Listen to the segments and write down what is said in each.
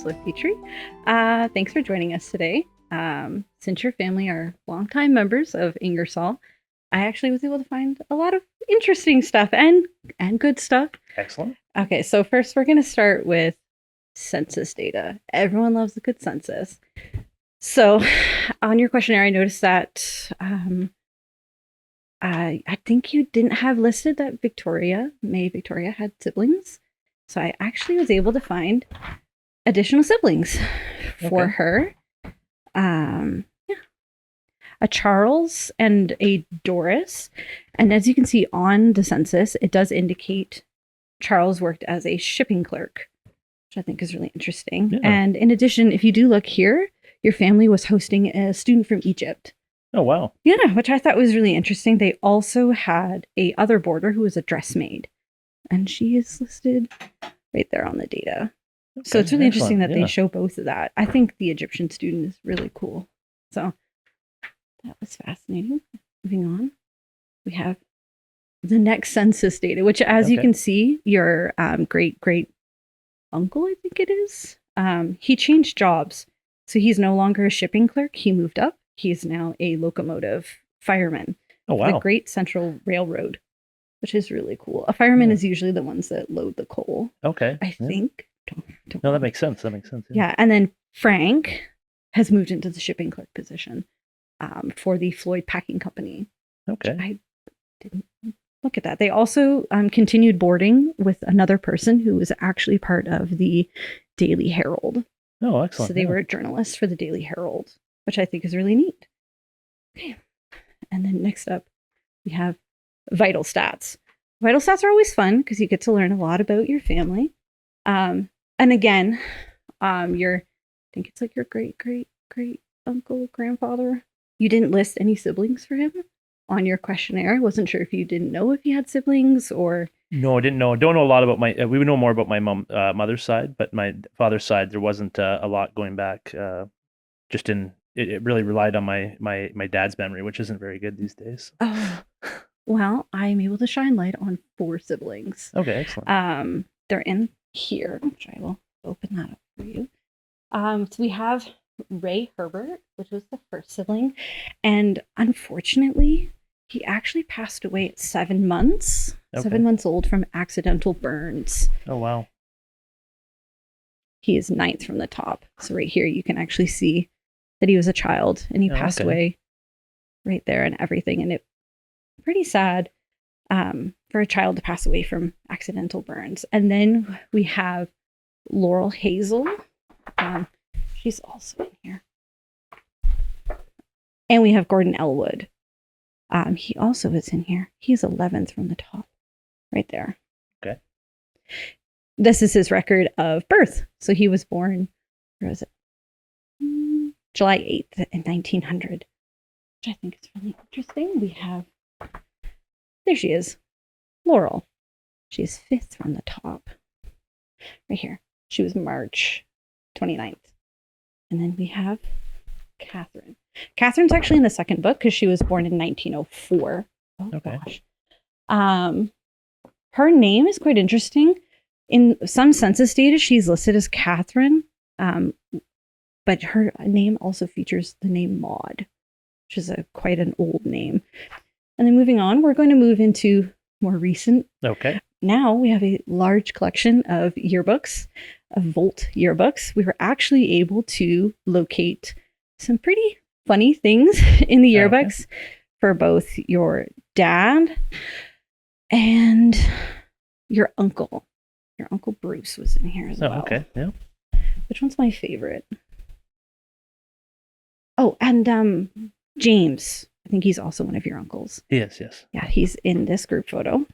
Councillor Petrie. Thanks for joining us today. Since your family are longtime members of Ingersoll, I actually was able to find a lot of interesting stuff and good stuff. Excellent. Okay, so first we're going to start with census data. Everyone loves a good census. So on your questionnaire, I noticed that I think you didn't have listed that Victoria had siblings. So I actually was able to find additional siblings for her. A Charles and a Doris. And as you can see on the census, it does indicate Charles worked as a shipping clerk, which I think is really interesting. Yeah. And in addition, if you do look here, your family was hosting a student from Egypt. Oh, wow. Yeah, which I thought was really interesting. They also had a other boarder who was a dressmaid, and she is listed right there on the data. Okay, so it's really interesting that they show both of that. I think the Egyptian student is really cool. So that was fascinating. Moving on, we have the next census data, which as you can see, your great uncle, I think it is, he changed jobs. So he's no longer a shipping clerk. He moved up. He is now a locomotive fireman. Oh, wow. The Great Central Railroad, which is really cool. A fireman is usually the ones that load the coal. Okay. I think. No, that makes sense. Yeah. And then Frank has moved into the shipping clerk position for the Floyd Packing Company. Okay. I didn't look at that. They also continued boarding with another person who was actually part of the Daily Herald. Oh, excellent. So they were journalists for the Daily Herald, which I think is really neat. Okay. And then next up, we have vital stats. Vital stats are always fun because you get to learn a lot about your family. And again, I think it's like your great uncle, grandfather. You didn't list any siblings for him on your questionnaire. I wasn't sure if you didn't know if you had siblings or... No, I didn't know. Don't know a lot about my... we would know more about my mother's side, but my father's side, there wasn't a lot going back. Just in... It really relied on my dad's memory, which isn't very good these days. Oh, well, I'm able to shine light on 4 siblings. Okay, excellent. They're in here, which I will open that up for you. So we have Ray Herbert, which was the first sibling, and unfortunately, he actually passed away at 7 months. Okay. 7 months old from accidental burns. Oh, wow. He is 9th from the top. So right here, you can actually see that he was a child and he passed away right there and everything. And it's pretty sad for a child to pass away from accidental burns. And then we have Laurel Hazel. She's also in here. And we have Gordon Elwood. He also is in here. He's 11th from the top right there. Okay. This is his record of birth. So he was born, where was it? July 8th in 1900, which I think is really interesting. We have, there she is, Laurel. She is 5th from the top, right here. She was March 29th. And then we have Catherine. Catherine's actually in the second book because she was born in 1904. Oh, okay. Gosh. Her name is quite interesting. In some census data, she's listed as Catherine. But her name also features the name Maud, which is quite an old name. And then moving on, we're going to move into more recent. Okay. Now we have a large collection of yearbooks, of Volt yearbooks. We were actually able to locate some pretty funny things in the yearbooks for both your dad and your uncle. Your Uncle Bruce was in here as well. Oh, okay. Yeah. Which one's my favorite? Oh, and James. I think he's also one of your uncles. Yes. Yeah, he's in this group photo.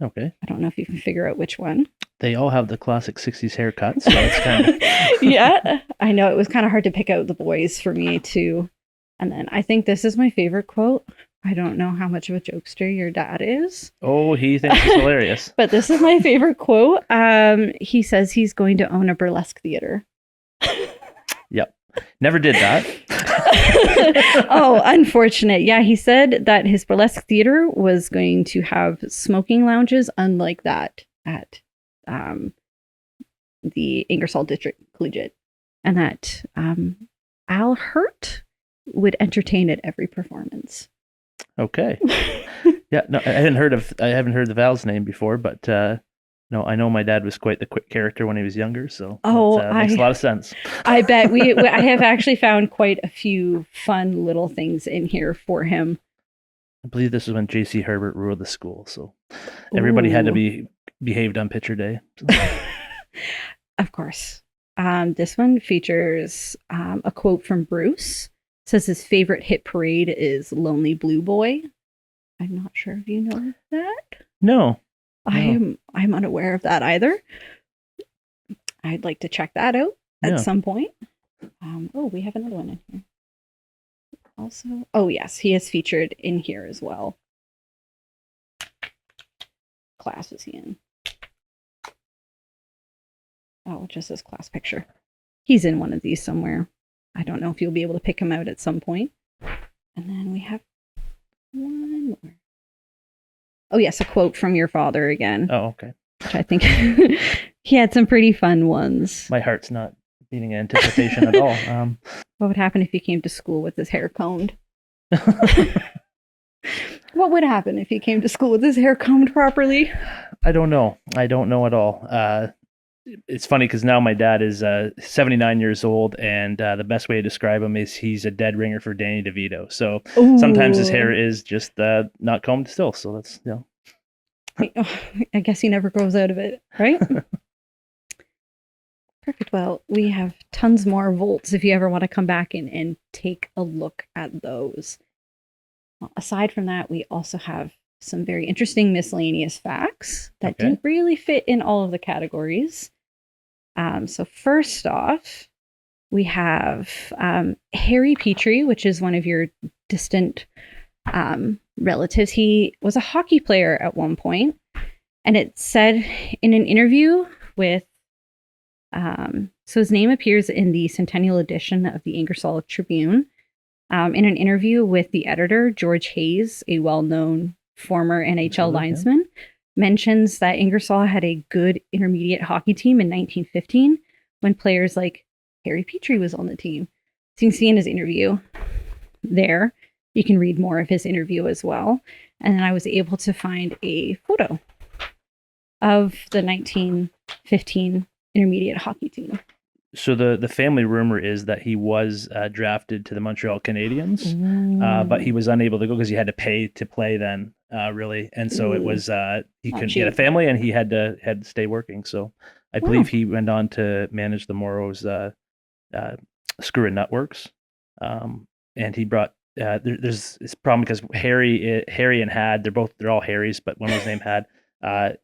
Okay. I don't know if you can figure out which one. They all have the classic 60s haircuts, so it's kind of... Yeah, I know. It was kind of hard to pick out the boys for me, too. And then I think this is my favorite quote. I don't know how much of a jokester your dad is. Oh, he thinks it's hilarious. But this is my favorite quote. He says he's going to own a burlesque theater. Yep. Never did that. Oh, unfortunate. Yeah, he said that his burlesque theater was going to have smoking lounges unlike that at the Ingersoll District Collegiate, and that Al Hurt would entertain at every performance. Okay. Yeah, no, I haven't heard the Val's name before, but no, I know my dad was quite the quick character when he was younger, so makes a lot of sense. I bet I have actually found quite a few fun little things in here for him. I believe this is when J.C. Herbert ruled the school, so everybody had to be behaved on picture day. Of course. This one features a quote from Bruce. It says his favorite hit parade is Lonely Blue Boy. I'm not sure if you know that. No. I'm unaware of that either. I'd like to check that out at some point. We have another one in here. Also, yes, he is featured in here as well. Class is he in? Oh, just his class picture. He's in one of these somewhere. I don't know if you'll be able to pick him out at some point. And then we have one more. Oh, yes, a quote from your father again. Oh, okay. Which I think he had some pretty fun ones. My heart's not beating in anticipation at all. What would happen if he came to school with his hair combed? What would happen if he came to school with his hair combed properly? I don't know. I don't know at all. It's funny because now my dad is 79 years old, and the best way to describe him is he's a dead ringer for Danny DeVito. So sometimes his hair is just not combed still. So that's, I guess he never grows out of it, right? Perfect. Well, we have tons more volts if you ever want to come back in and take a look at those. Well, aside from that, we also have some very interesting miscellaneous facts that didn't really fit in all of the categories. So first off, we have Harry Petrie, which is one of your distant relatives. He was a hockey player at one point, and it said in an interview with, so his name appears in the centennial edition of the Ingersoll Tribune. In an interview with the editor, George Hayes, a well-known former NHL linesman, mentions that Ingersoll had a good intermediate hockey team in 1915 when players like Harry Petrie was on the team. So you can see in his interview there, you can read more of his interview as well. And then I was able to find a photo of the 1915 intermediate hockey team. So the family rumor is that he was drafted to the Montreal Canadiens, but he was unable to go because he had to pay to play then, really. And so it was he couldn't get a family, and he had to stay working. So I believe he went on to manage the Morrow's Screw and Nut Works, and he brought. There's this problem because Harry and Had, they're all Harrys, but one was named Had.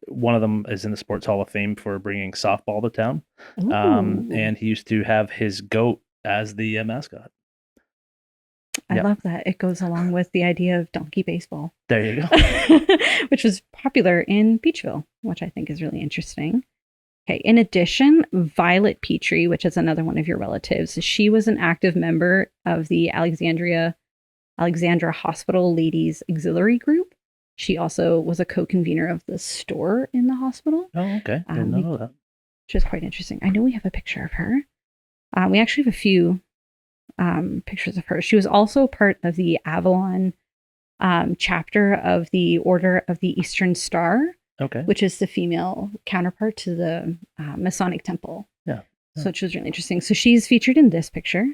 One of them is in the Sports Hall of Fame for bringing softball to town. And he used to have his goat as the mascot. I love that. It goes along with the idea of donkey baseball. There you go. Which was popular in Beachville, which I think is really interesting. Okay. In addition, Violet Petrie, which is another one of your relatives, she was an active member of the Alexandra Hospital Ladies Auxiliary Group. She also was a co-convener of the store in the hospital. Oh, okay. Didn't know that. Which is quite interesting. I know we have a picture of her. We actually have a few pictures of her. She was also part of the Avalon chapter of the Order of the Eastern Star, which is the female counterpart to the Masonic Temple. Yeah. So which was really interesting. So she's featured in this picture.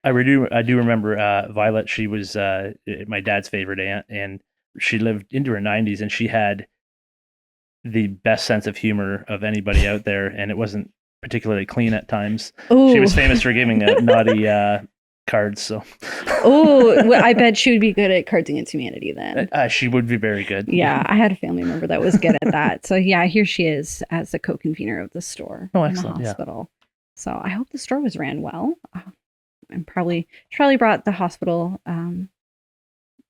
I do remember Violet. She was my dad's favorite aunt, and she lived into her 90s, and she had the best sense of humor of anybody out there, and it wasn't particularly clean at times. Ooh. She was famous for giving naughty cards. So, well, I bet she would be good at Cards Against Humanity then. She would be very good. Yeah, I had a family member that was good at that. So yeah, here she is as the co-convener of the store in the hospital. Yeah. So I hope the store was ran well, and probably brought the hospital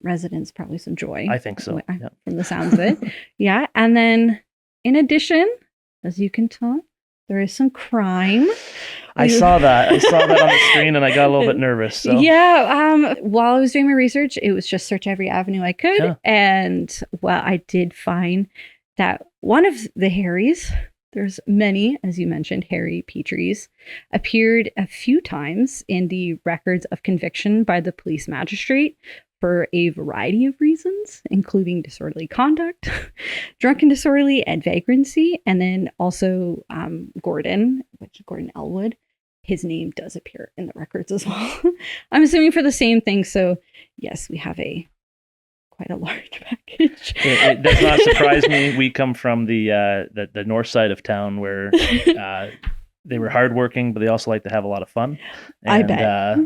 residents probably some joy. I think so. From the sounds of it. Yeah. And then in addition, as you can tell, there is some crime. I saw that on the screen, and I got a little bit nervous. So. Yeah. While I was doing my research, it was just search every avenue I could. Yeah. And I did find that one of the Harrys, There's many, as you mentioned, Harry Petrie's, appeared a few times in the records of conviction by the police magistrate for a variety of reasons, including disorderly conduct, drunken disorderly, and vagrancy. And then also Gordon Elwood, his name does appear in the records as well. I'm assuming for the same thing. So yes, we have quite a large package. It does not surprise me. We come from the north side of town where they were hardworking, but they also like to have a lot of fun. And, I bet.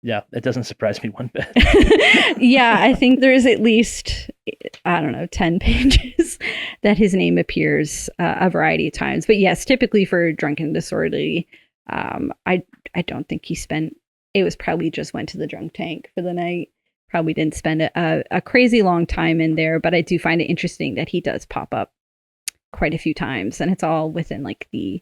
Yeah, it doesn't surprise me one bit. Yeah, I think there's at least, 10 pages that his name appears a variety of times. But yes, typically for drunken disorderly, I don't think he spent, it was probably just went to the drunk tank for the night. Probably didn't spend a crazy long time in there, but I do find it interesting that he does pop up quite a few times, and it's all within like the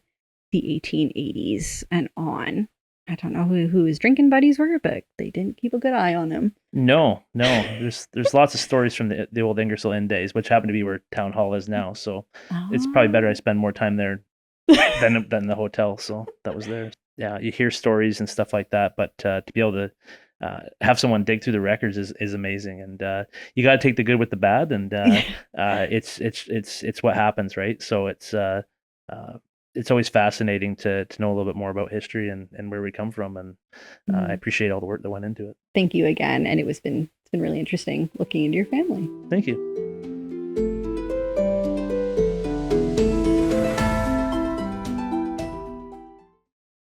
1880s and on. I don't know who his drinking buddies were, but they didn't keep a good eye on him. No. There's lots of stories from the old Ingersoll Inn days, which happen to be where town hall is now. So it's probably better I spend more time there than the hotel. So that was there. Yeah, you hear stories and stuff like that, but to be able to have someone dig through the records is amazing, and you got to take the good with the bad, and it's what happens, right? So it's always fascinating to know a little bit more about history and where we come from, and I appreciate all the work that went into it. Thank you again, and it's been really interesting looking into your family. Thank you.